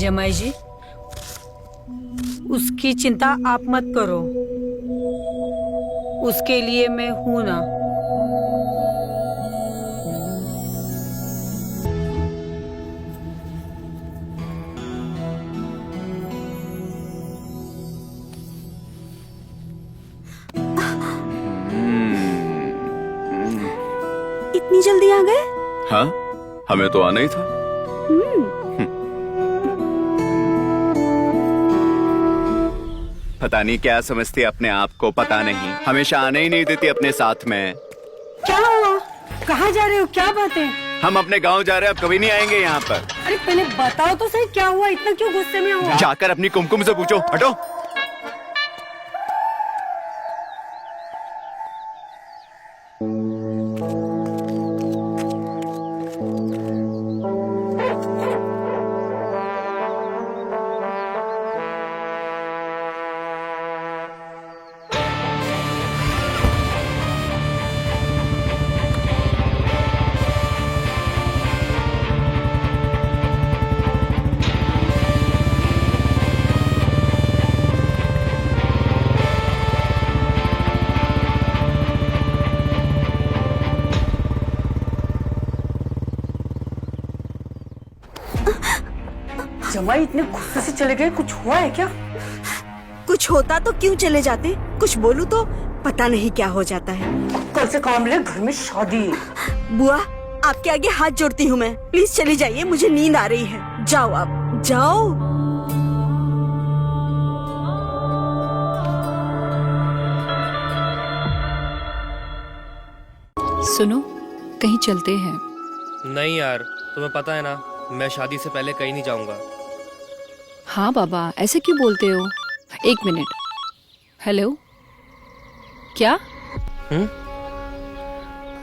जमाई जी, उसकी चिंता आप मत करो, उसके लिए मैं हूं ना। इतनी जल्दी आ गए? हाँ, हमें तो आना ही था। पता नहीं क्या समझती अपने आप को, पता नहीं, हमेशा आने ही नहीं देती अपने साथ में। क्या हुआ? कहाँ जा रहे हो? क्या बात है? हम अपने गांव जा रहे हैं, अब कभी नहीं आएंगे यहाँ पर। अरे पहले बताओ तो सही, क्या हुआ? इतना क्यों गुस्से में हो? जाकर अपनी कुमकुम से पूछो, हटो। जमाई इतने गुस्से से चले गए, कुछ हुआ है क्या? कुछ होता तो क्यों चले जाते? कुछ बोलूं तो पता नहीं क्या हो जाता है। कल से काम ले, घर में शादी है। बुआ, आपके आगे हाथ जोड़ती हूँ मैं, प्लीज चली जाइए, मुझे नींद आ रही है। जाओ आप, जाओ। सुनो, कहीं चलते हैं। नहीं यार, तुम्हें पता है ना, मैं शादी से पहले कहीं नहीं जाऊंगा। हाँ बाबा, ऐसे क्यों बोलते हो? एक मिनट। हेलो, क्या?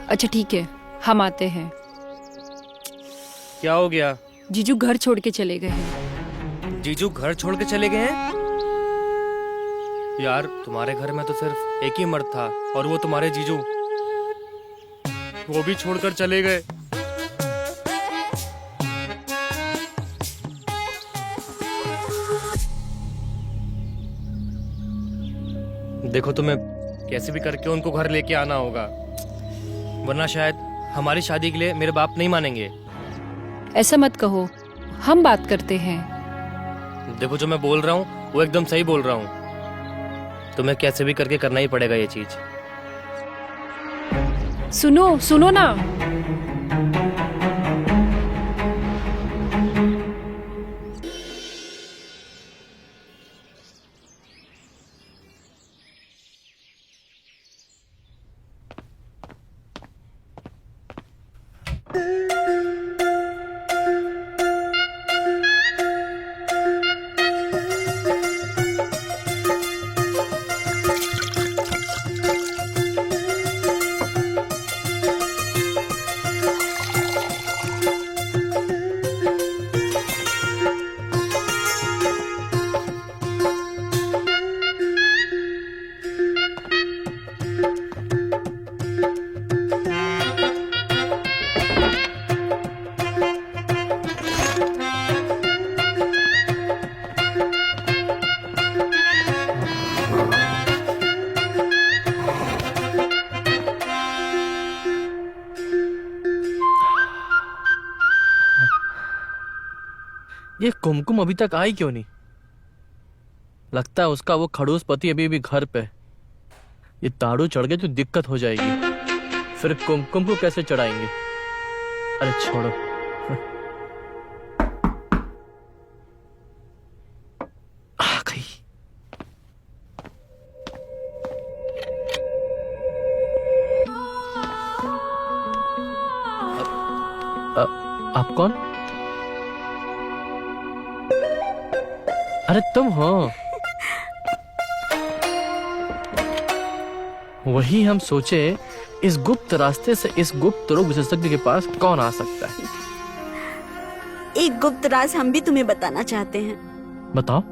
अच्छा ठीक है, हम आते हैं। क्या हो गया? जीजू घर छोड़ के चले गए हैं। जीजू घर छोड़ के चले गए हैं? यार, तुम्हारे घर में तो सिर्फ एक ही मर्द था और वो तुम्हारे जीजू, वो भी छोड़कर चले गए। देखो, तुम्हें कैसे भी करके उनको घर लेके आना होगा, वरना शायद हमारी शादी के लिए मेरे बाप नहीं मानेंगे। ऐसा मत कहो, हम बात करते हैं। देखो, जो मैं बोल रहा हूँ वो एकदम सही बोल रहा हूँ। तुम्हें कैसे भी करके करना ही पड़ेगा ये चीज। सुनो सुनो ना। ये कुमकुम अभी तक आई क्यों नहीं? लगता है उसका वो खड़ूस पति अभी भी घर पे। ये ताड़ू चढ़ गए तो दिक्कत हो जाएगी, फिर कुमकुम को कैसे चढ़ाएंगे? अरे छोड़ो। आ गई। आप कौन? अरे तुम हो? वही हम सोचे, इस गुप्त रास्ते से इस गुप्त रोग विशेषज्ञ के पास कौन आ सकता है। एक गुप्त राज हम भी तुम्हें बताना चाहते हैं। बताओ।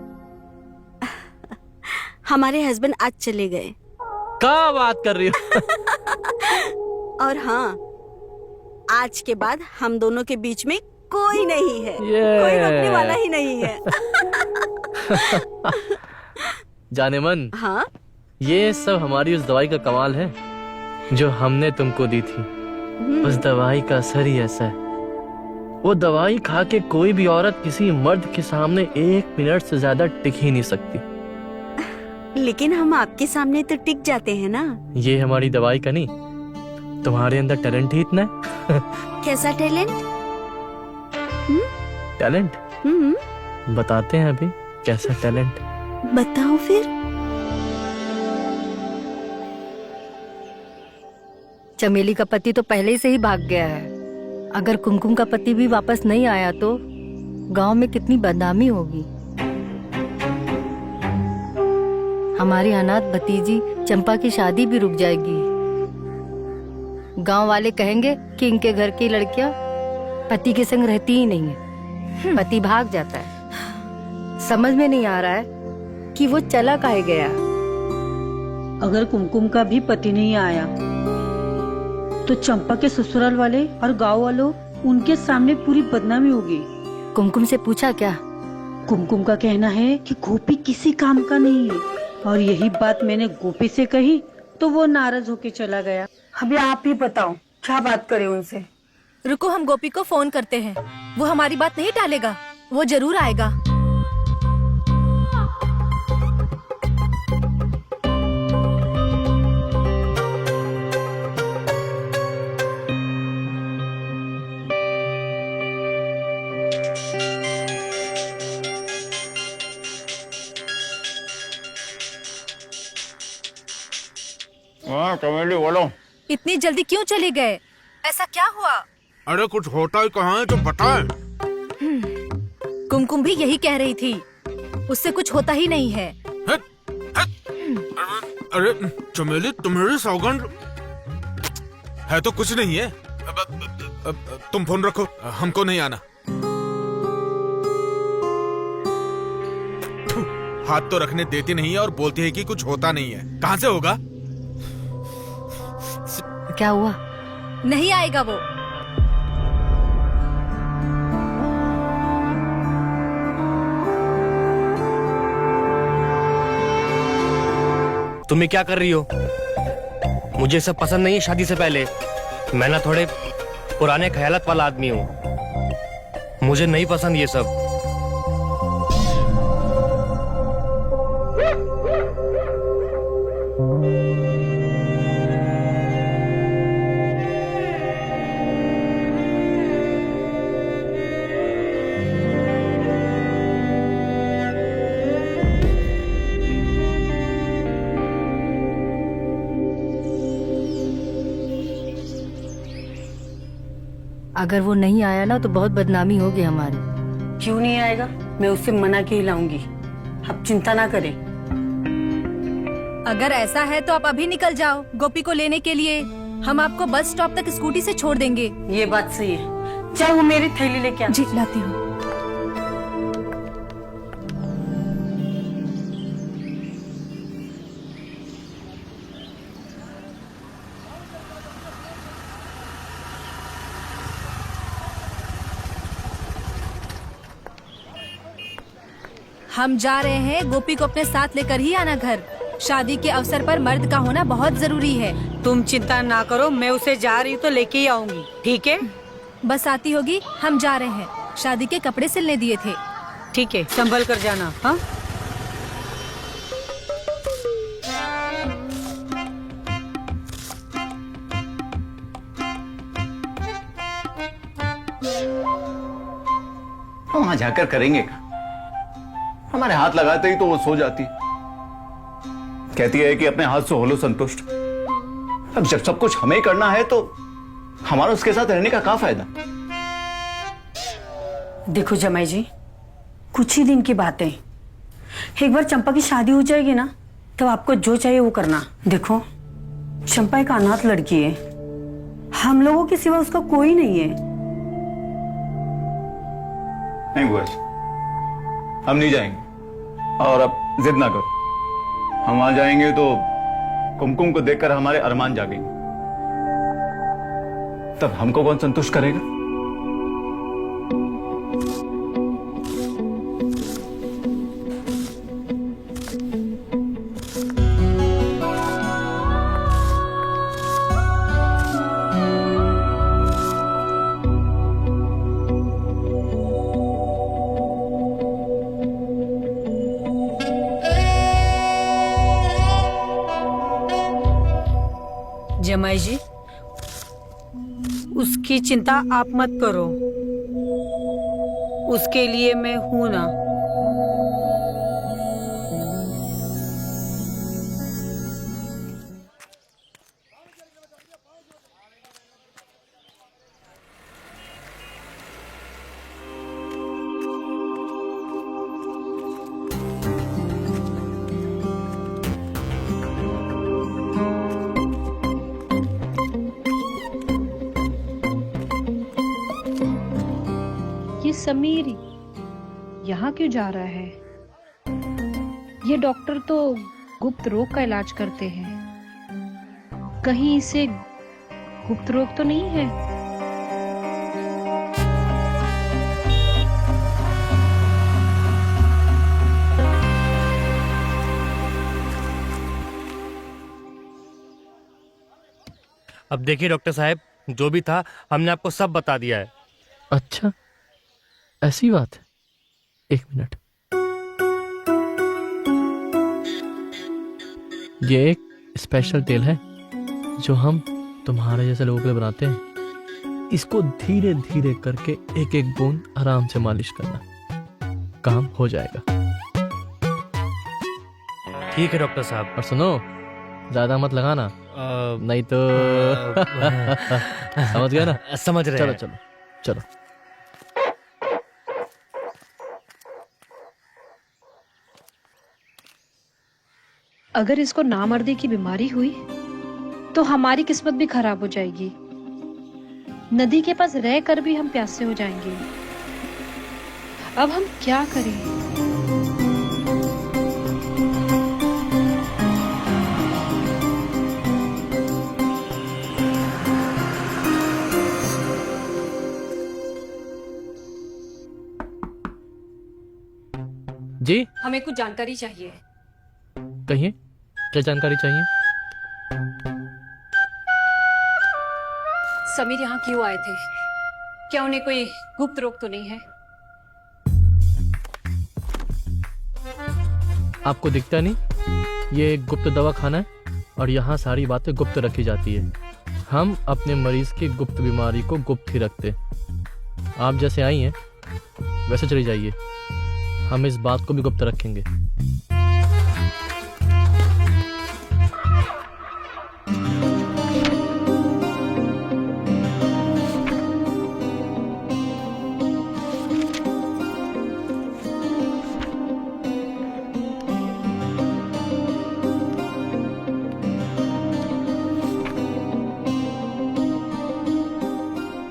हमारे हस्बैंड आज चले गए। क्या बात कर रही हो? और हाँ, आज के बाद हम दोनों के बीच में कोई नहीं है, ये। कोई रोकने वाला ही नहीं है। जाने मन, हाँ, ये सब हमारी उस दवाई का कमाल है जो हमने तुमको दी थी। उस दवाई का असर ही ऐसा है। वो दवाई खा के कोई भी औरत किसी मर्द के सामने 1 मिनट से ज्यादा टिक ही नहीं सकती। लेकिन हम आपके सामने तो टिक जाते हैं ना। ये हमारी दवाई का नहीं, तुम्हारे अंदर टैलेंट ही इतना है। कैसा टैलेंट? टैलेंट बताते हैं अभी, कैसा टैलेंट। बताओ फिर। चमेली का पति तो पहले से ही भाग गया है। अगर कुमकुम का पति भी वापस नहीं आया तो गांव में कितनी बदनामी होगी। हमारी अनाथ भतीजी चंपा की शादी भी रुक जाएगी। गांव वाले कहेंगे कि इनके घर की लड़कियां पति के संग रहती ही नहीं है, पति भाग जाता है। समझ में नहीं आ रहा है कि वो चला काहे गया। अगर कुमकुम का भी पति नहीं आया तो चंपा के ससुराल वाले और गांव वालों उनके सामने पूरी बदनामी होगी। कुमकुम से पूछा क्या? कुमकुम का कहना है कि गोपी किसी काम का नहीं है, और यही बात मैंने गोपी से कही तो वो नाराज होके चला गया। अभी आप ही बताओ क्या बात करें उनसे। रुको, हम गोपी को फोन करते हैं। वो हमारी बात नहीं टालेगा, वो जरूर आएगा। हाँ चमेली बोलो। इतनी जल्दी क्यों चले गए? ऐसा क्या हुआ? अरे कुछ होता ही कहाँ है, तुम बताएं। कुमकुम भी यही कह रही थी, उससे कुछ होता ही नहीं है। अरे चमेली, तुम्हारी सौगंध है तो कुछ नहीं है। तुम फोन रखो, हमको नहीं आना। हाथ तो रखने देती नहीं है और बोलती है कि कुछ होता नहीं है। कहाँ से होगा? क्या हुआ? नहीं आएगा वो। तुम ये क्या कर रही हो? मुझे सब पसंद नहीं है शादी से पहले। मैं ना थोड़े पुराने ख्यालात वाला आदमी हूँ, मुझे नहीं पसंद ये सब। अगर वो नहीं आया ना तो बहुत बदनामी होगी हमारी। क्यों नहीं आएगा? मैं उससे मना के ही लाऊंगी। आप चिंता ना करें। अगर ऐसा है तो आप अभी निकल जाओ गोपी को लेने के लिए। हम आपको बस स्टॉप तक स्कूटी से छोड़ देंगे। ये बात सही है। जाओ, मेरी थैली लेके आ। जी लाती हूँ। हम जा रहे हैं, गोपी को अपने साथ लेकर ही आना घर। शादी के अवसर पर मर्द का होना बहुत जरूरी है। तुम चिंता ना करो, मैं उसे जा रही हूँ तो लेके ही आऊंगी। ठीक है? बस आती होगी। हम जा रहे हैं, शादी के कपड़े सिलने दिए थे। ठीक है, संभल कर जाना। हाँ, वहां जाकर करेंगे क्या? हमारे हाथ लगाते ही तो वो सो जाती, कहती है कि अपने हाथ से हो लो संतुष्ट। अब जब सब कुछ हमें करना है तो हमारा उसके साथ रहने का क्या फायदा? देखो जमाई जी, कुछ ही दिन की बात है। एक बार चंपा की शादी हो जाएगी ना, तो आपको जो चाहिए वो करना। देखो, चंपा एक अनाथ लड़की है, हम लोगों के सिवा उसका कोई नहीं है। नहीं बुआ जी, हम नहीं जाएंगे। और अब जिद ना करो, हम वहां जाएंगे तो कुमकुम को देखकर हमारे अरमान जागेंगे, तब हमको कौन संतुष्ट करेगा? जमाई जी, उसकी चिंता आप मत करो, उसके लिए मैं हूं ना। ये समीर यहाँ क्यों जा रहा है? ये डॉक्टर तो गुप्त रोग का इलाज करते हैं, कहीं इसे गुप्त रोग तो नहीं है? अब देखिए डॉक्टर साहब, जो भी था हमने आपको सब बता दिया है। अच्छा, ऐसी बात है। एक मिनट, ये एक स्पेशल तेल है जो हम तुम्हारे जैसे लोगों के लिए बनाते हैं। इसको धीरे धीरे करके एक एक बूंद आराम से मालिश करना, काम हो जाएगा। ठीक है डॉक्टर साहब। और सुनो, ज्यादा मत लगाना, नहीं तो समझ गया ना? समझ रहे चलो हैं। चलो चलो। अगर इसको नामर्दी की बीमारी हुई तो हमारी किस्मत भी खराब हो जाएगी। नदी के पास रहकर भी हम प्यासे हो जाएंगे। अब हम क्या करें? जी हमें कुछ जानकारी चाहिए। कहिए, क्या जानकारी चाहिए? समीर यहाँ क्यों आए थे? क्या उन्हें कोई गुप्त रोग तो नहीं है? आपको दिखता नहीं? ये एक गुप्त दवा खाना है और यहाँ सारी बातें गुप्त रखी जाती है। हम अपने मरीज की गुप्त बीमारी को गुप्त ही रखते। आप जैसे आई हैं वैसे चली जाइए, हम इस बात को भी गुप्त रखेंगे।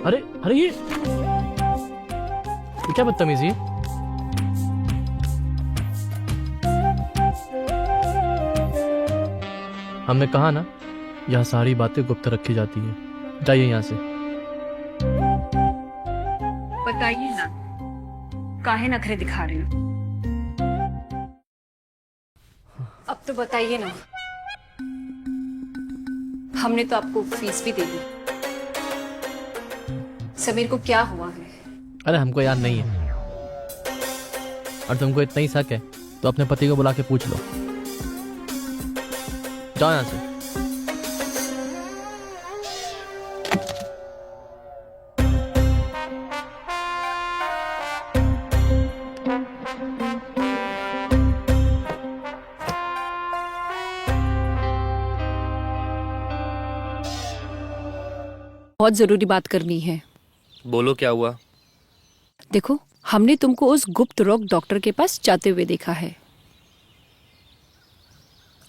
अरे अरे ये क्या बदतमीजी है? हमने कहा ना, यहाँ सारी बातें गुप्त रखी जाती है। जाइए यहाँ से। बताइए ना, काहे नखरे दिखा रहे हो? अब तो बताइए ना। हमने तो आपको फीस भी दे दी। समीर को क्या हुआ है? अरे हमको याद नहीं है, और तुमको इतना ही शक है तो अपने पति को बुला के पूछ लो। जाओ यहाँ से। बहुत जरूरी बात करनी है। बोलो, क्या हुआ? देखो, हमने तुमको उस गुप्त रोग डॉक्टर के पास जाते हुए देखा है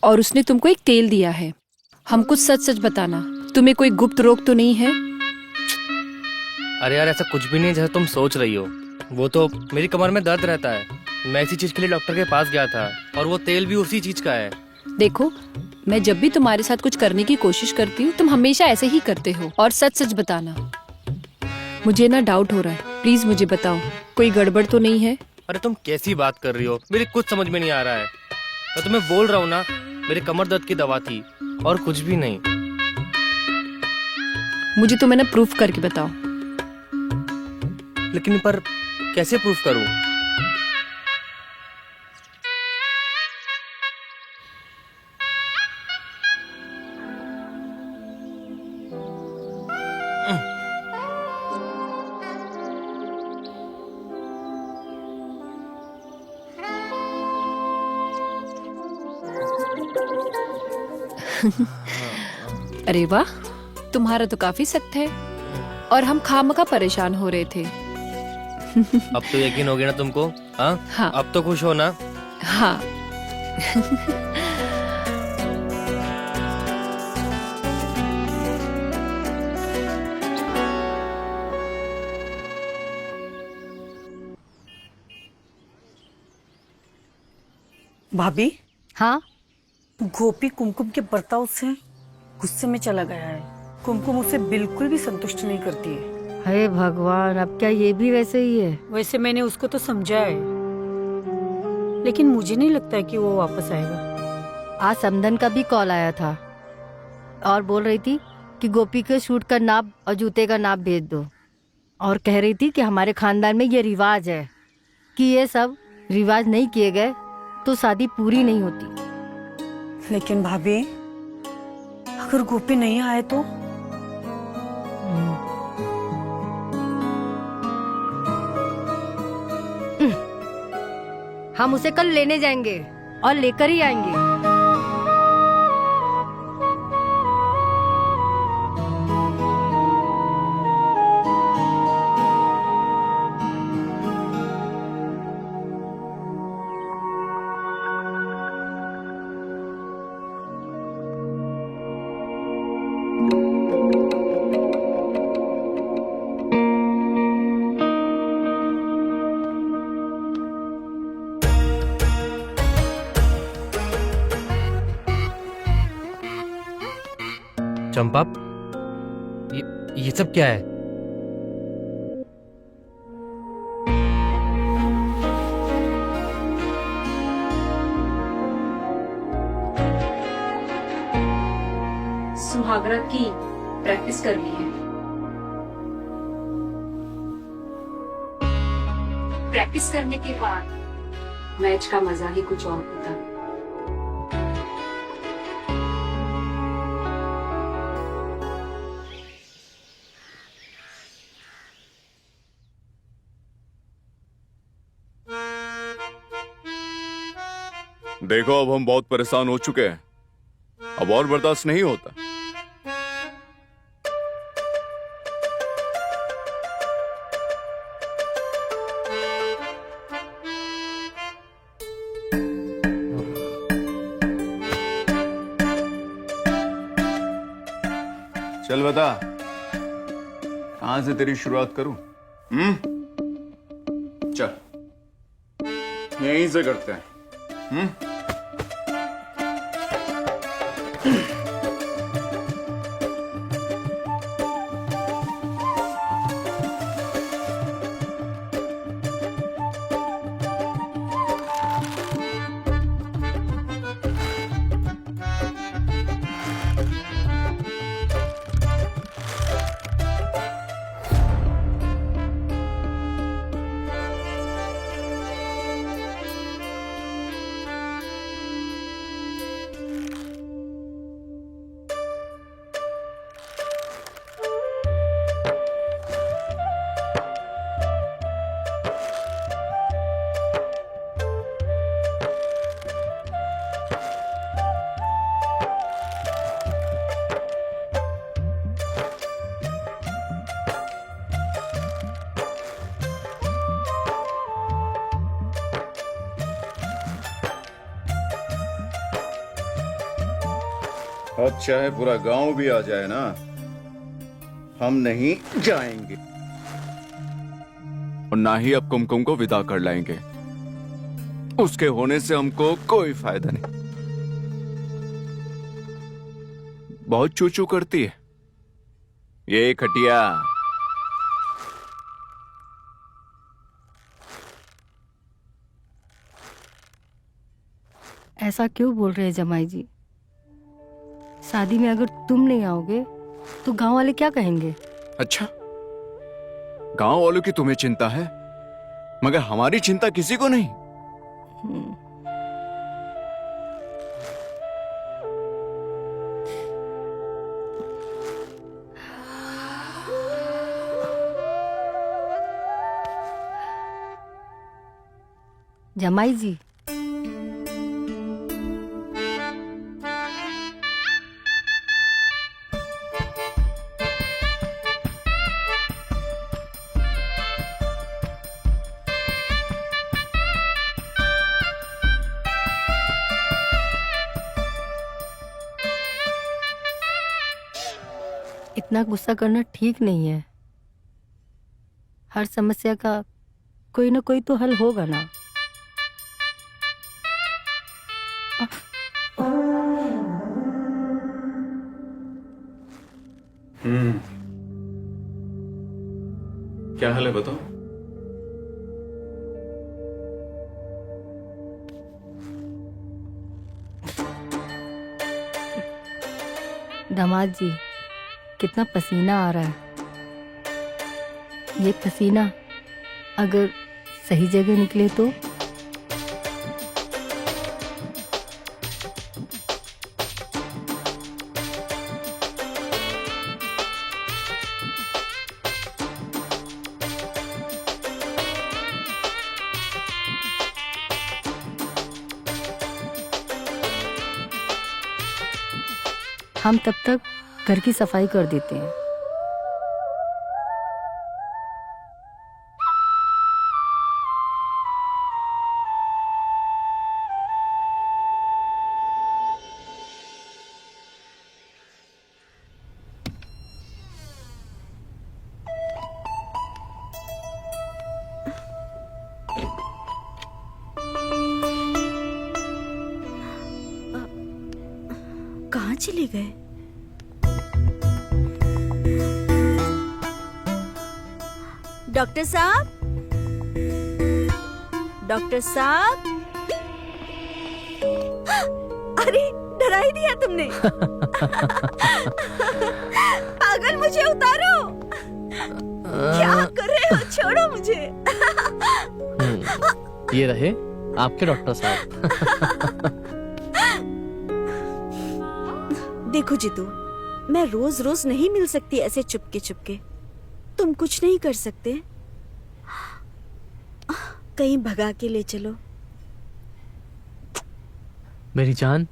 और उसने तुमको एक तेल दिया है। हमको सच सच बताना, तुम्हें कोई गुप्त रोग तो नहीं है? अरे यार, ऐसा कुछ भी नहीं जैसा तुम सोच रही हो। वो तो मेरी कमर में दर्द रहता है, मैं इसी चीज के लिए डॉक्टर के पास गया था, और वो तेल भी उसी चीज का है। देखो, मैं जब भी तुम्हारे साथ कुछ करने की कोशिश करती हूँ तुम हमेशा ऐसे ही करते हो। और सच सच बताना, मुझे ना डाउट हो रहा है, प्लीज मुझे बताओ, कोई गड़बड़ तो नहीं है? अरे तुम कैसी बात कर रही हो, मेरी कुछ समझ में नहीं आ रहा है। मैं तुम्हें बोल रहा हूँ ना, मेरे कमर दर्द की दवा थी और कुछ भी नहीं। मुझे तो मैंने प्रूफ करके बताओ। लेकिन पर कैसे प्रूफ करूं? अरे वाह, तुम्हारा तो काफी सख्त है और हम खामखा परेशान हो रहे थे। अब तो यकीन हो गया ना तुमको? हाँ, हाँ। अब तो खुश हो ना? हाँ। भाभी, हाँ, गोपी कुमकुम के बर्ताव से गुस्से में चला गया है। कुमकुम उसे बिल्कुल भी संतुष्ट नहीं करती है। हे भगवान, अब क्या ये भी वैसे ही है? वैसे मैंने उसको तो समझाया है, लेकिन मुझे नहीं लगता है कि वो वापस आएगा। आज समदन का भी कॉल आया था और बोल रही थी कि गोपी के शूट का नाप और जूते का नाप भेज दो, और कह रही थी कि हमारे खानदान में ये रिवाज है कि ये सब रिवाज नहीं किए गए तो शादी पूरी नहीं होती। लेकिन भाभी, अगर गोपी नहीं आए तो? हम उसे कल लेने जाएंगे और लेकर ही आएंगे। चंपा, ये सब क्या है? सुहागरा की प्रैक्टिस करनी है। प्रैक्टिस करने के बाद मैच का मजा ही कुछ और होता है। देखो, अब हम बहुत परेशान हो चुके हैं, अब और बर्दाश्त नहीं होता। चल बता, कहां से तेरी शुरुआत करूं? चल, यहीं से करते हैं। अब चाहे पूरा गांव भी आ जाए ना, हम नहीं जाएंगे, और ना ही अब कुमकुम को विदा कर लाएंगे। उसके होने से हमको कोई फायदा नहीं। बहुत चू चू करती है ये खटिया। ऐसा क्यों बोल रहे हैं जमाई जी? शादी में अगर तुम नहीं आओगे तो गांव वाले क्या कहेंगे? अच्छा, गांव वालों की तुम्हें चिंता है, मगर हमारी चिंता किसी को नहीं। जमाई जी, इतना गुस्सा करना ठीक नहीं है। हर समस्या का कोई ना कोई तो हल होगा ना। क्या हाल है बताओ। दामाद जी, कितना पसीना आ रहा है। ये पसीना अगर सही जगह निकले तो। हम तब तक घर की सफाई कर देते हैं। कहाँ चले गए? डॉक्टर साहब, डॉक्टर साहब। अरे डरा ही दिया तुमने। पागल, मुझे उतारो। क्या कर रहे हो? छोड़ो मुझे। ये रहे आपके डॉक्टर साहब। देखो जीतू, मैं रोज रोज नहीं मिल सकती ऐसे चुपके चुपके। तुम कुछ नहीं कर सकते? कहीं भगा के ले चलो। मेरी जान,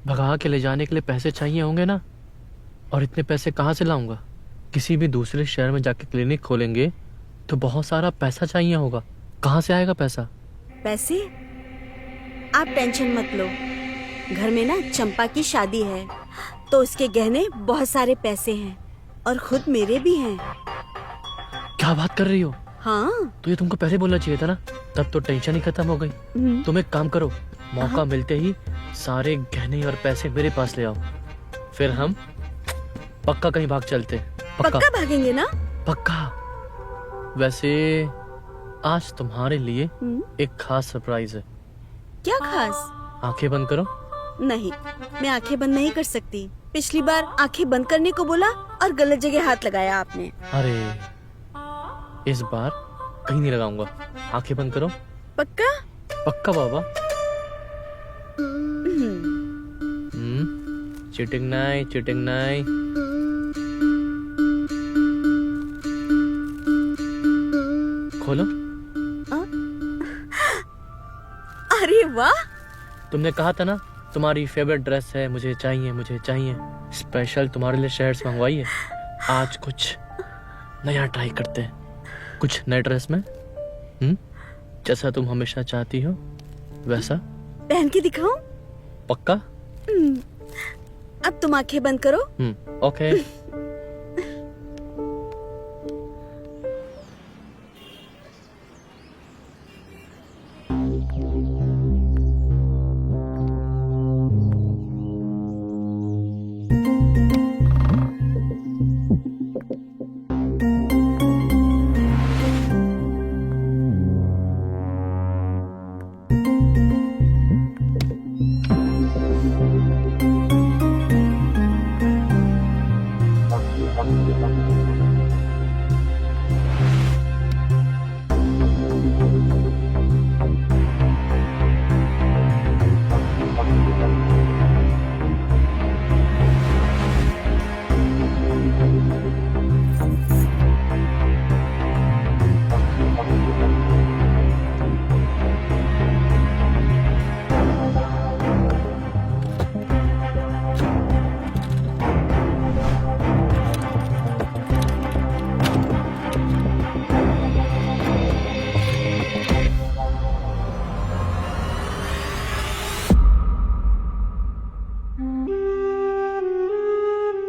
भगा के ले जाने के लिए पैसे चाहिए होंगे ना, और इतने पैसे कहाँ से लाऊंगा? किसी भी दूसरे शहर में जाके क्लिनिक खोलेंगे तो बहुत सारा पैसा चाहिए होगा। कहाँ से आएगा पैसा? पैसे? आप टेंशन मत लो। घर में ना चंपा की शादी है, तो उसके गहने बहुत सारे पैसे हैं, और खुद मेरे भी हैं। क्या बात कर रही हो? हाँ। तो ये तुमको पहले बोलना चाहिए था ना, तब तो टेंशन ही खत्म हो गई। तुम एक काम करो, मौका मिलते ही सारे गहने और पैसे मेरे पास ले आओ, फिर हम पक्का कहीं भाग चलते। पक्का भागेंगे ना? पक्का। वैसे आज तुम्हारे लिए एक खास सरप्राइज है। क्या खास? आंखें बंद करो। नहीं, मैं आंखें बंद नहीं कर सकती। पिछली बार आंखें बंद करने को बोला और गलत जगह हाथ लगाया आपने। अरे इस बार कहीं नहीं लगाऊंगा। आंखें बंद करो। पक्का? पक्का बाबा। चीटिंग नहीं, चीटिंग नहीं। खोलो। अरे वाह! तुमने कहा था ना तुम्हारी फेवरेट ड्रेस है, मुझे चाहिए, मुझे चाहिए। स्पेशल तुम्हारे लिए शहर से मंगवाई है। आज कुछ नया ट्राई करते हैं, कुछ नए ड्रेस में। जैसा तुम हमेशा चाहती हो वैसा। पहन के दिखाऊं? पक्का? अब तुम आंखें बंद करो। ओके।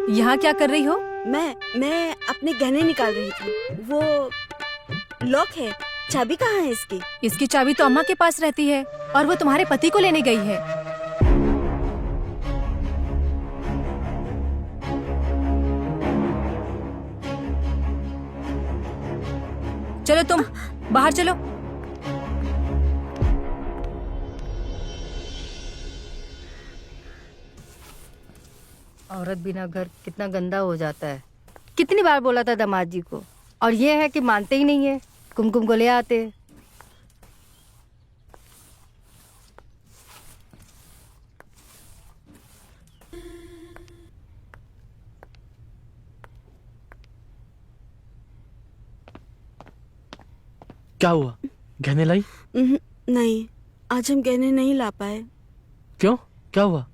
यहाँ क्या कर रही हो? मैं अपने गहने निकाल रही थी। वो लॉक है, चाबी कहाँ है इसकी? इसकी चाबी तो अम्मा के पास रहती है और वो तुम्हारे पति को लेने गई है। चलो तुम बाहर चलो। औरत बिना घर कितना गंदा हो जाता है। कितनी बार बोला था दामाद जी को, और ये है कि मानते ही नहीं है। कुमकुम को ले आते। क्या हुआ, गहने लाई? नहीं, आज हम गहने नहीं ला पाए। क्यों, क्या हुआ?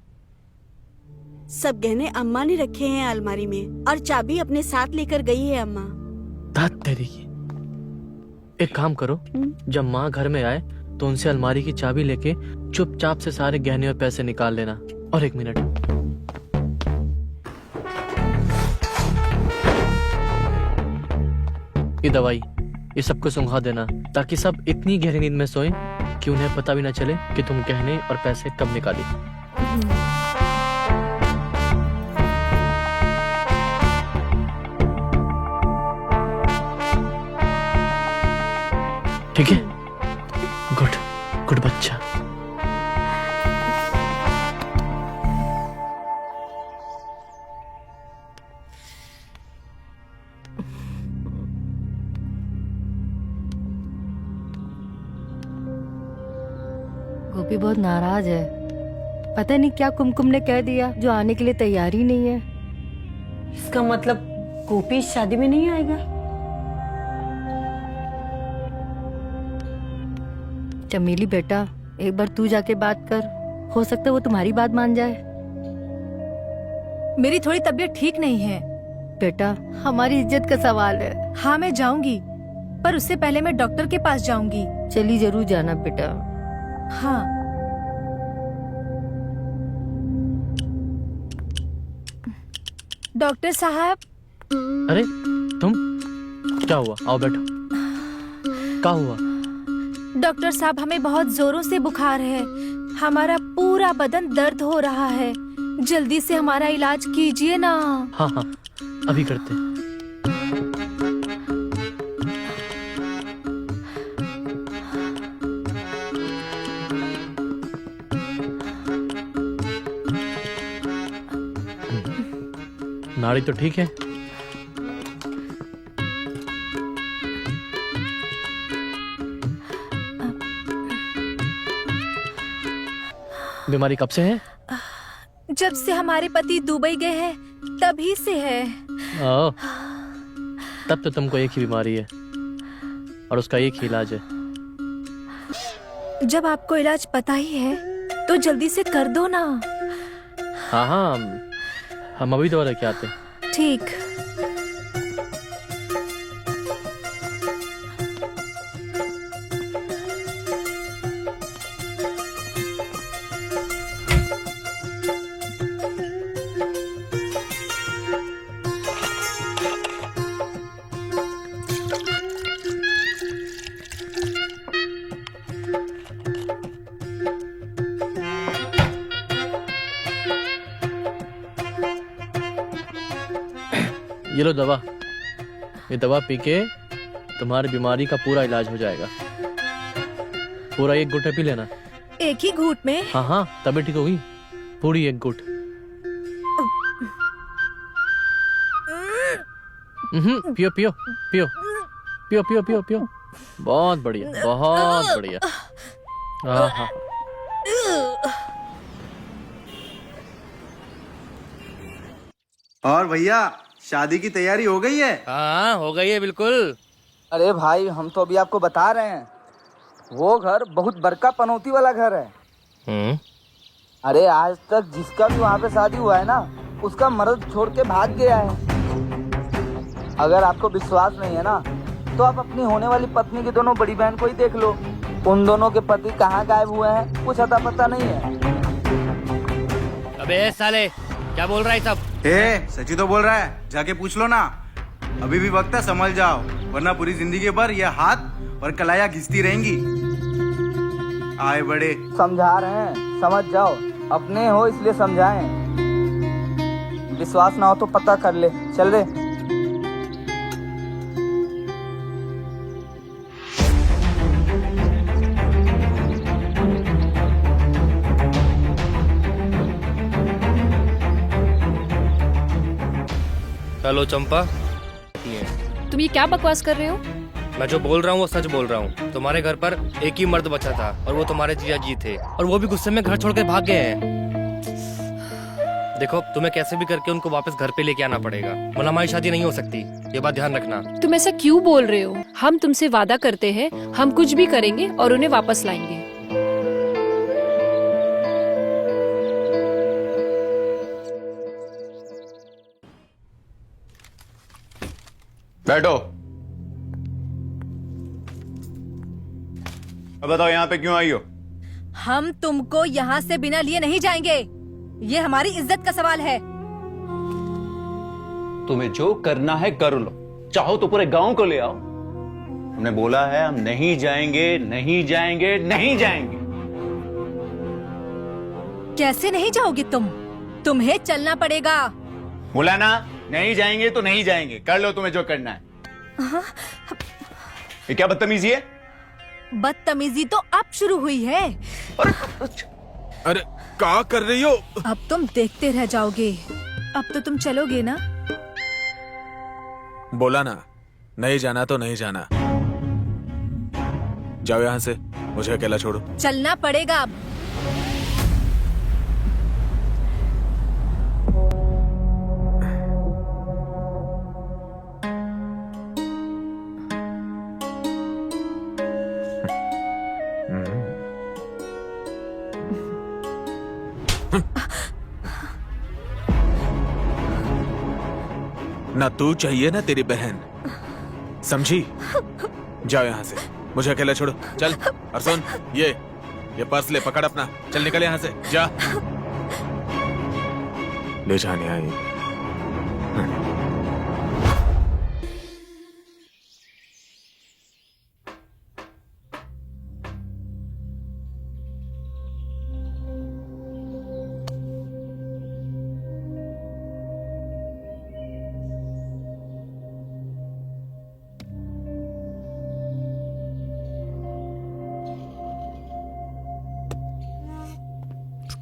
सब गहने अम्मा ने रखे हैं अलमारी में और चाबी अपने साथ लेकर गई है अम्मा। दाद तेरी की। एक काम करो, जब माँ घर में आए तो उनसे अलमारी की चाबी लेके चुपचाप से सारे गहने और पैसे निकाल लेना। और 1 मिनट, ये दवाई, ये सबको सुंघा देना ताकि सब इतनी गहरी नींद में सोएं कि उन्हें पता भी ना चले कि तुम गहने और पैसे कब निकाली। ठीक है? गुड गुड बच्चा। गोपी बहुत नाराज है। पता नहीं क्या कुमकुम ने कह दिया जो आने के लिए तैयार ही नहीं है। इसका मतलब गोपी इस शादी में नहीं आएगा? चमेली बेटा, एक बार तू जाके बात कर, हो सकता है वो तुम्हारी बात मान जाए। मेरी थोड़ी तबीयत ठीक नहीं है। बेटा, हमारी इज्जत का सवाल है। हाँ मैं जाऊंगी, पर उससे पहले मैं डॉक्टर के पास जाऊंगी। चली जरूर जाना बेटा। हाँ। डॉक्टर साहब। अरे तुम, क्या हुआ? आओ बैठो। क्या हुआ? डॉक्टर साहब, हमें बहुत जोरों से बुखार है। हमारा पूरा बदन दर्द हो रहा है। जल्दी से हमारा इलाज कीजिए ना। हाँ हाँ, अभी करते हैं। नाड़ी तो ठीक है? बीमारी कब से है? जब से हमारे पति दुबई गए हैं तभी से है। ओ, तब तो तुमको एक ही बीमारी है और उसका एक ही इलाज है। जब आपको इलाज पता ही है तो जल्दी से कर दो ना। हाँ हाँ, हम अभी दवा लेके आते हैं। ठीक। ये लो दवा। ये दवा पी के तुम्हारी बीमारी का पूरा इलाज हो जाएगा। पूरा 1 घूंट पी लेना। एक ही घूंट में? हाँ हाँ, तभी ठीक होगी। पूरी 1 घूंट। पियो पियो पियो पियो पियो पियो पियो। बहुत बढ़िया, बहुत बढ़िया। हाँ हाँ। और भैया, शादी की तैयारी हो गई है? हाँ हो गई है बिल्कुल। अरे भाई, हम तो अभी आपको बता रहे हैं, वो घर बहुत बड़का पनौती वाला घर है। अरे आज तक जिसका भी वहाँ पे शादी हुआ है ना, उसका मर्द छोड़ के भाग गया है। अगर आपको विश्वास नहीं है ना, तो आप अपनी होने वाली पत्नी की दोनों बड़ी बहन को ही देख लो। उन दोनों के पति कहाँ गायब हुए हैं कुछ अता पता नहीं है। अबे साले, क्या बोल रहा है सब? सची तो बोल रहा है, जाके पूछ लो ना। अभी भी वक्त है, संभल जाओ, वरना पूरी जिंदगी भर ये हाथ और कलाइयाँ घिसती रहेंगी। आए बड़े समझा रहे हैं, समझ जाओ, अपने हो इसलिए समझाएं। विश्वास ना हो तो पता कर ले, चल रे। हेलो चंपा, तुम ये क्या बकवास कर रहे हो? मैं जो बोल रहा हूँ वो सच बोल रहा हूँ। तुम्हारे घर पर एक ही मर्द बचा था और वो तुम्हारे जीजा जी थे, और वो भी गुस्से में घर छोड़ के भाग गए हैं। देखो, तुम्हें कैसे भी करके उनको वापस घर पे लेके आना पड़ेगा, वरना हमारी शादी नहीं हो सकती। ये बात ध्यान रखना। तुम ऐसा क्यों बोल रहे हो? हम तुमसे वादा करते हैं, हम कुछ भी करेंगे और उन्हें वापस लाएंगे। बैठो। अब बताओ यहाँ पे क्यों आई हो? हम तुमको यहाँ से बिना लिए नहीं जाएंगे। ये हमारी इज्जत का सवाल है। तुम्हें जो करना है कर लो, चाहो तो पूरे गांव को ले आओ। हमने बोला है हम नहीं जाएंगे, नहीं जाएंगे, नहीं जाएंगे। कैसे नहीं जाओगे तुम? तुम्हें चलना पड़ेगा। बोला ना, नहीं जाएंगे तो नहीं जाएंगे, कर लो तुम्हें जो करना है। ये क्या बदतमीजी है? बदतमीजी तो अब शुरू हुई है। अरे क्या कर रही हो? अब तुम देखते रह जाओगे। अब तो तुम चलोगे ना? बोला ना, नहीं जाना तो नहीं जाना। जाओ यहाँ से, मुझे अकेला छोड़ो। चलना पड़ेगा अब। ना तू चाहिए ना तेरी बहन, समझी? जाओ यहाँ से, मुझे अकेला छोड़ो। चल। और सुन, ये पर्स ले, पकड़ अपना, चल निकल यहाँ से, जा। ले जाने आई।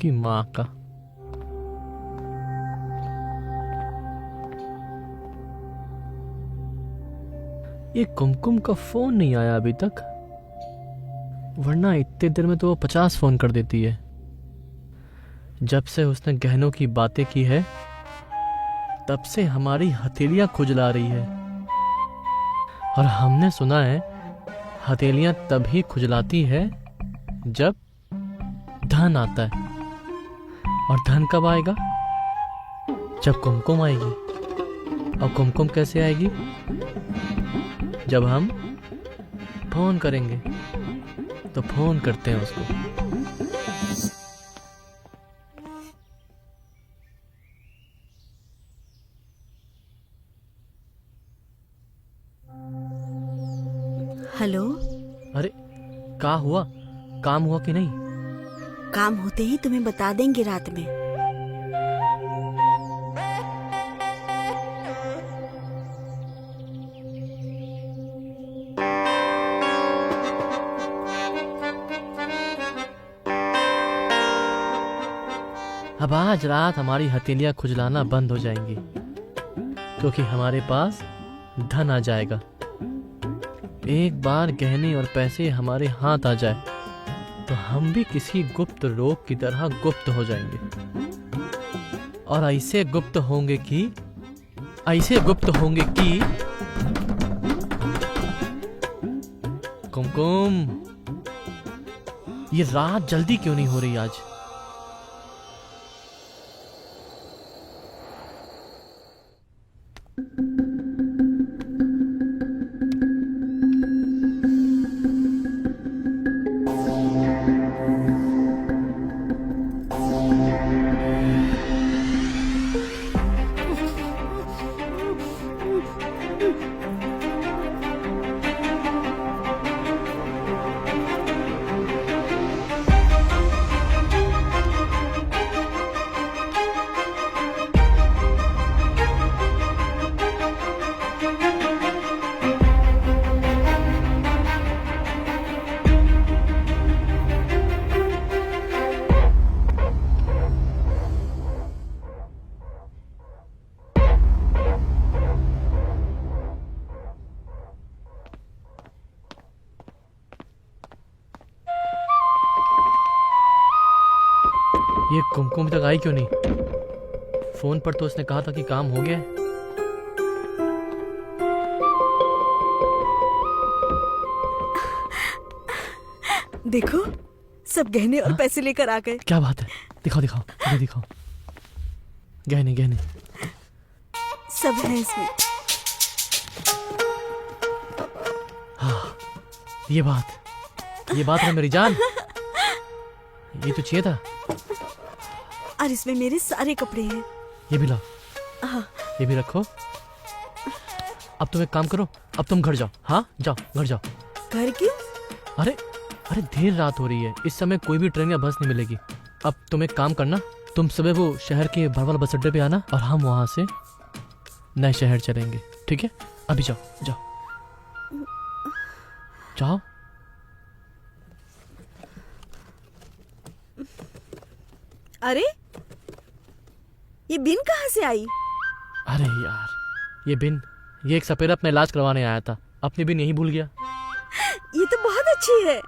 की माँ का। ये कुमकुम का फोन नहीं आया अभी तक, वरना इतने देर में तो वो 50 फोन कर देती है। जब से उसने गहनों की बातें की है, तब से हमारी हथेलियां खुजला रही है। और हमने सुना है हथेलियां तभी खुजलाती है जब धन आता है। और धन कब आएगा? जब कुमकुम आएगी। और कुमकुम कैसे आएगी? जब हम फोन करेंगे। तो फोन करते हैं उसको। हेलो। अरे क्या हुआ? काम हुआ कि नहीं? काम होते ही तुम्हें बता देंगे रात में। अब आज रात हमारी हथेलियां खुजलाना बंद हो जाएंगी, क्योंकि हमारे पास धन आ जाएगा। एक बार गहने और पैसे हमारे हाथ आ जाए तो हम भी किसी गुप्त रोग की तरह गुप्त हो जाएंगे। और ऐसे गुप्त होंगे कि कुमकुम, ये रात जल्दी क्यों नहीं हो रही आज? कुमकुम अभी तक आई क्यों नहीं? फोन पर तो उसने कहा था कि काम हो गया है। देखो, सब गहने और पैसे लेकर आ गए। क्या बात है? दिखाओ दिखाओ, अभी दिखाओ। गहने गहने सब है इसमें। हाँ, ये बात है मेरी जान। ये तो चाहिए था। और इसमें मेरे सारे कपड़े हैं। ये भी लाओ। हाँ। ये भी रखो। अब तुम एक काम करो, अब तुम घर जाओ। हाँ जाओ, घर जाओ। घर क्यों? अरे अरे देर रात हो रही है, इस समय कोई भी ट्रेन या बस नहीं मिलेगी। अब तुम एक काम करना, तुम सुबह वो शहर के भरवाल बस अड्डे पे आना और हम वहां से नए शहर चलेंगे, ठीक है? अभी जाओ जाओ जाओ। अरे ये बिन कहाँ से आई? अरे यार, ये एक सपेरा अपना इलाज करवाने आया था, अपनी बिन यही भूल गया। ये तो बहुत अच्छी है।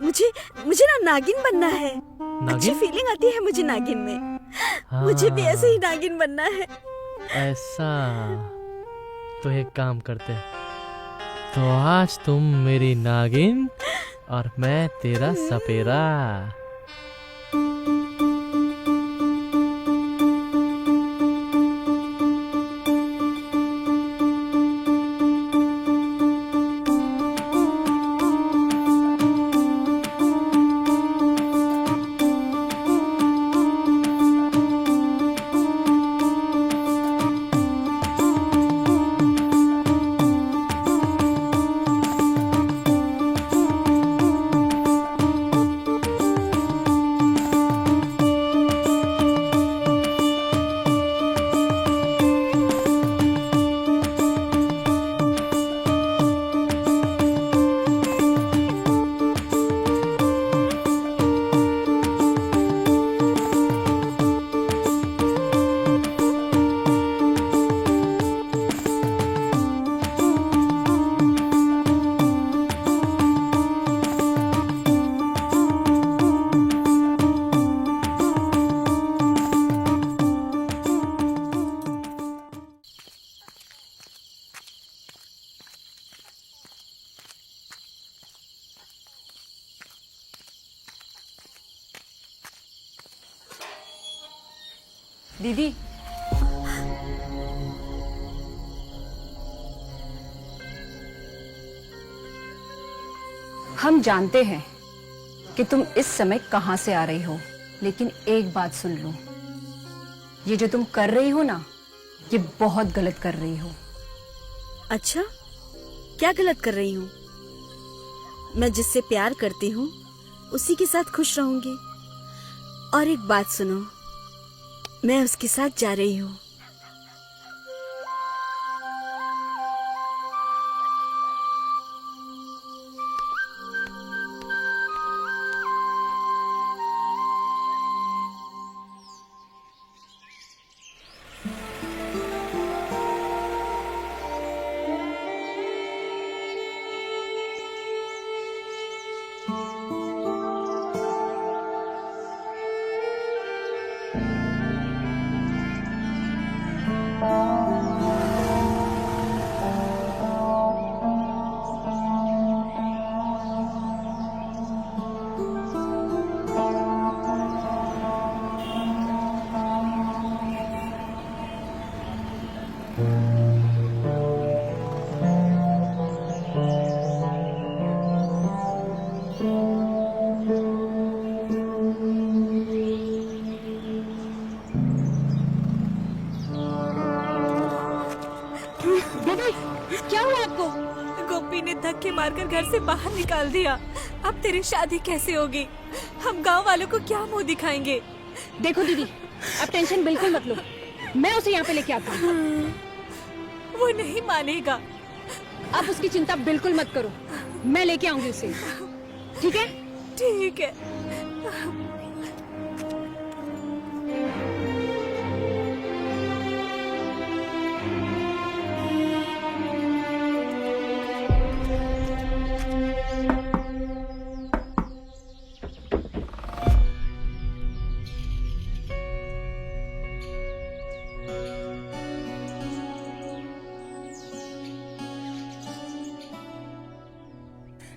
मुझे ना नागिन बनना है। अच्छी फीलिंग आती है मुझे नागिन में। हाँ। मुझे भी ऐसे ही नागिन बनना है। ऐसा तो एक काम करते हैं, तो आज तुम मेरी नागिन और मैं तेरा सपेरा। दीदी, हम जानते हैं कि तुम इस समय कहां से आ रही हो, लेकिन एक बात सुन लो, ये जो तुम कर रही हो ना, ये बहुत गलत कर रही हो। अच्छा, क्या गलत कर रही हूँ? मैं जिससे प्यार करती हूँ उसी के साथ खुश रहूंगी। और एक बात सुनो, मैं उसके साथ जा रही हूँ। क्या हुआ आपको? गोपी ने धक्के मारकर घर से बाहर निकाल दिया। अब तेरी शादी कैसे होगी? हम गांव वालों को क्या मुंह दिखाएंगे? देखो दीदी, अब टेंशन बिल्कुल मत लो, मैं उसे यहाँ पे लेके आता हूँ। वो नहीं मानेगा। आप उसकी चिंता बिल्कुल मत करो, मैं लेके आऊंगी उसे, ठीक है? ठीक है।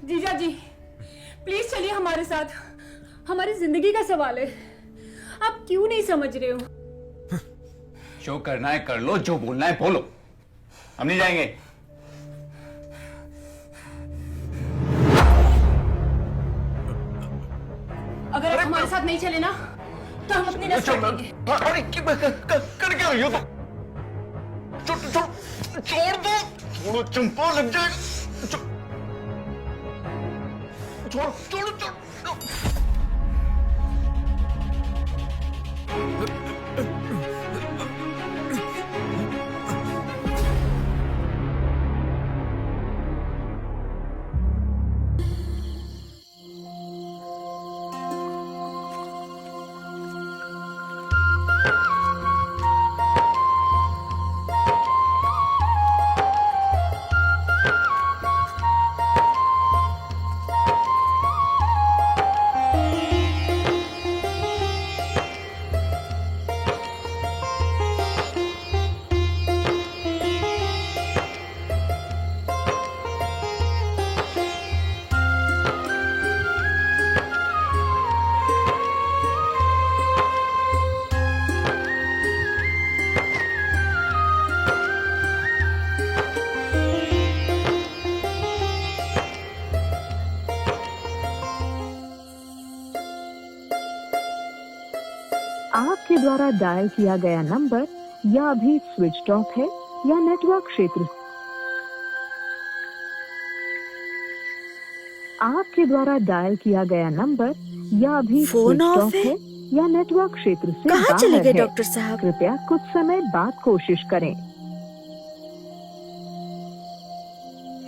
जीजा जी प्लीज चलिए हमारे साथ, हमारी जिंदगी का सवाल है, आप क्यों नहीं समझ रहे हो? जो करना है कर लो, जो बोलना है बोलो, हम नहीं जाएंगे। अगर आप हमारे साथ नहीं चले ना तो हम अपनी नस काट देंगे। अरे कर क्या रही हो तुम? छोड़ दो, छोड़ो चंपा, लग जाएगा। छोड़ छोड़ छोड़। आपके द्वारा डायल किया गया नंबर या अभी स्विच ऑफ है या नेटवर्क क्षेत्र। आपके द्वारा डायल किया गया नंबर या अभी फोन स्विच ऑफ ऑफ है या नेटवर्क क्षेत्र से कहाँ बाहर चले गए है। डॉक्टर साहब? कृपया कुछ समय बाद कोशिश करें।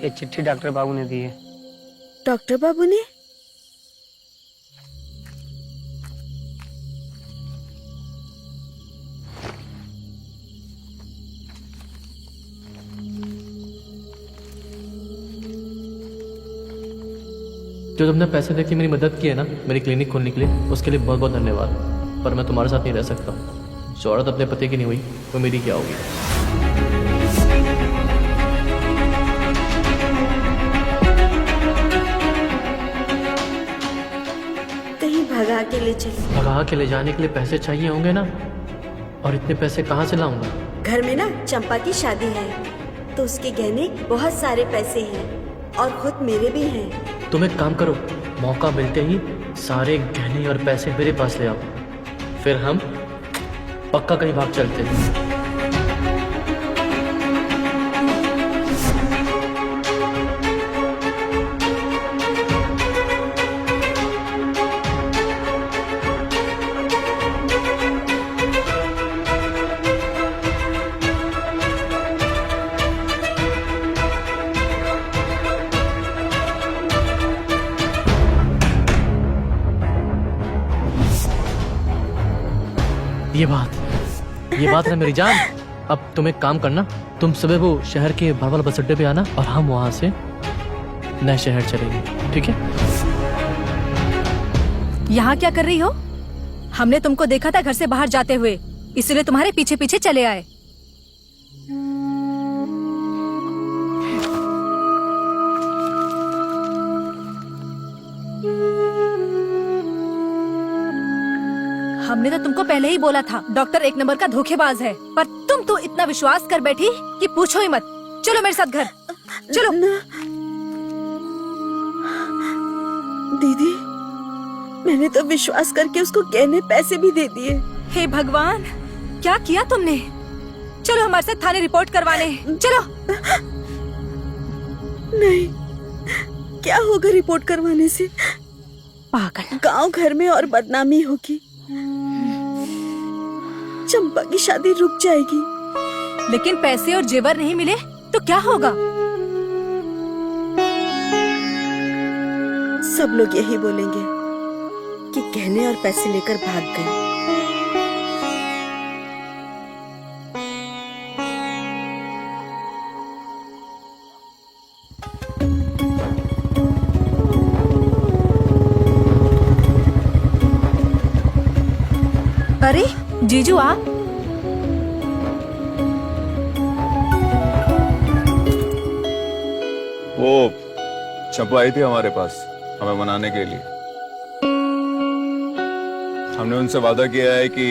ये चिट्ठी डॉक्टर बाबू ने दी है। डॉक्टर बाबू ने? जो तुमने पैसे देके मेरी मदद की है ना मेरी क्लिनिक खोलने के लिए, उसके लिए बहुत बहुत धन्यवाद। पर मैं तुम्हारे साथ नहीं रह सकता। जो औरत अपने पति की नहीं हुई वो मेरी क्या होगी? कहीं भगा के ले चलिए। भगा के ले जाने के लिए पैसे चाहिए होंगे ना, और इतने पैसे कहाँ से लाऊंगा? घर में ना चंपा की शादी है तो उसके गहने बहुत सारे पैसे हैं और खुद मेरे भी हैं। तुम एक काम करो, मौका मिलते ही सारे गहने और पैसे मेरे पास ले आओ, फिर हम पक्का कहीं भाग चलते हैं। ये बात है मेरी जान। अब तुम एक काम करना, तुम सुबह वो शहर के बाबा बस अड्डे पे आना और हम वहां से नए शहर चलेंगे, ठीक है? यहाँ क्या कर रही हो? हमने तुमको देखा था घर से बाहर जाते हुए, इसलिए तुम्हारे पीछे पीछे चले आए। हमने तो तुमको पहले ही बोला था डॉक्टर एक नंबर का धोखेबाज है, पर तुम तो इतना विश्वास कर बैठी कि पूछो ही मत। चलो मेरे साथ घर चलो। दीदी, मैंने तो विश्वास करके उसको गहने पैसे भी दे दिए। हे भगवान, क्या किया तुमने? चलो हमारे साथ थाने रिपोर्ट करवाने, चलो। नहीं, क्या होगा रिपोर्ट करवाने से? पागल। गांव घर में और बदनामी होगी, चंपा की शादी रुक जाएगी। लेकिन पैसे और जेवर नहीं मिले तो क्या होगा? सब लोग यही बोलेंगे कि गहने और पैसे लेकर भाग गई। अरे जीजू आप? वो चंपा आई थी हमारे पास हमें मनाने के लिए। हमने उनसे वादा किया है कि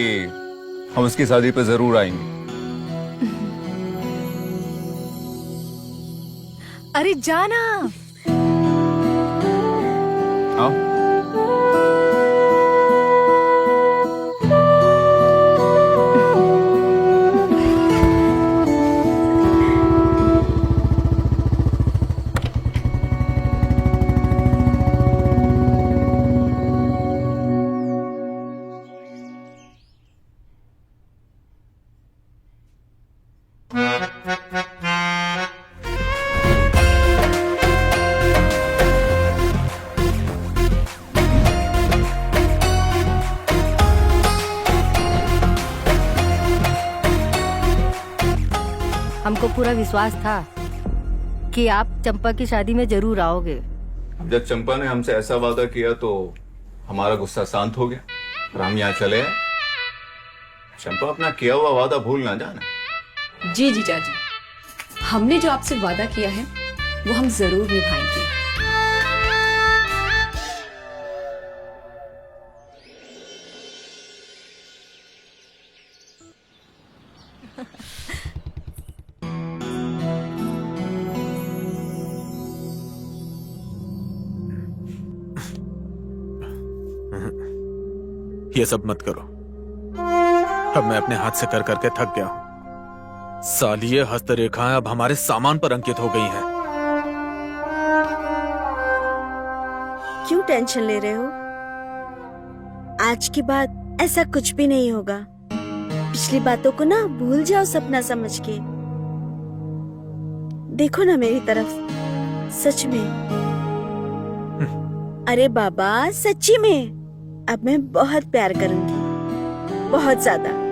हम उसकी शादी पे जरूर आएंगे। अरे जाना। आओ। हमको पूरा विश्वास था कि आप चंपा की शादी में जरूर आओगे। जब चंपा ने हमसे ऐसा वादा किया तो हमारा गुस्सा शांत हो गया और हम यहाँ चले आए। चंपा अपना किया हुआ वादा भूल ना जाना। जी जीजा जी, हमने जो आपसे वादा किया है वो हम जरूर निभाएंगे। ये सब मत करो, अब मैं अपने हाथ से कर करके थक गया हूं। साली ये हस्तरेखाएं अब हमारे सामान पर अंकित हो गई हैं। क्यों टेंशन ले रहे हो? आज के बाद ऐसा कुछ भी नहीं होगा। पिछली बातों को ना भूल जाओ सपना समझ के। देखो ना मेरी तरफ, सच में। अरे बाबा, सच्ची में अब मैं बहुत प्यार करूंगी, बहुत ज्यादा।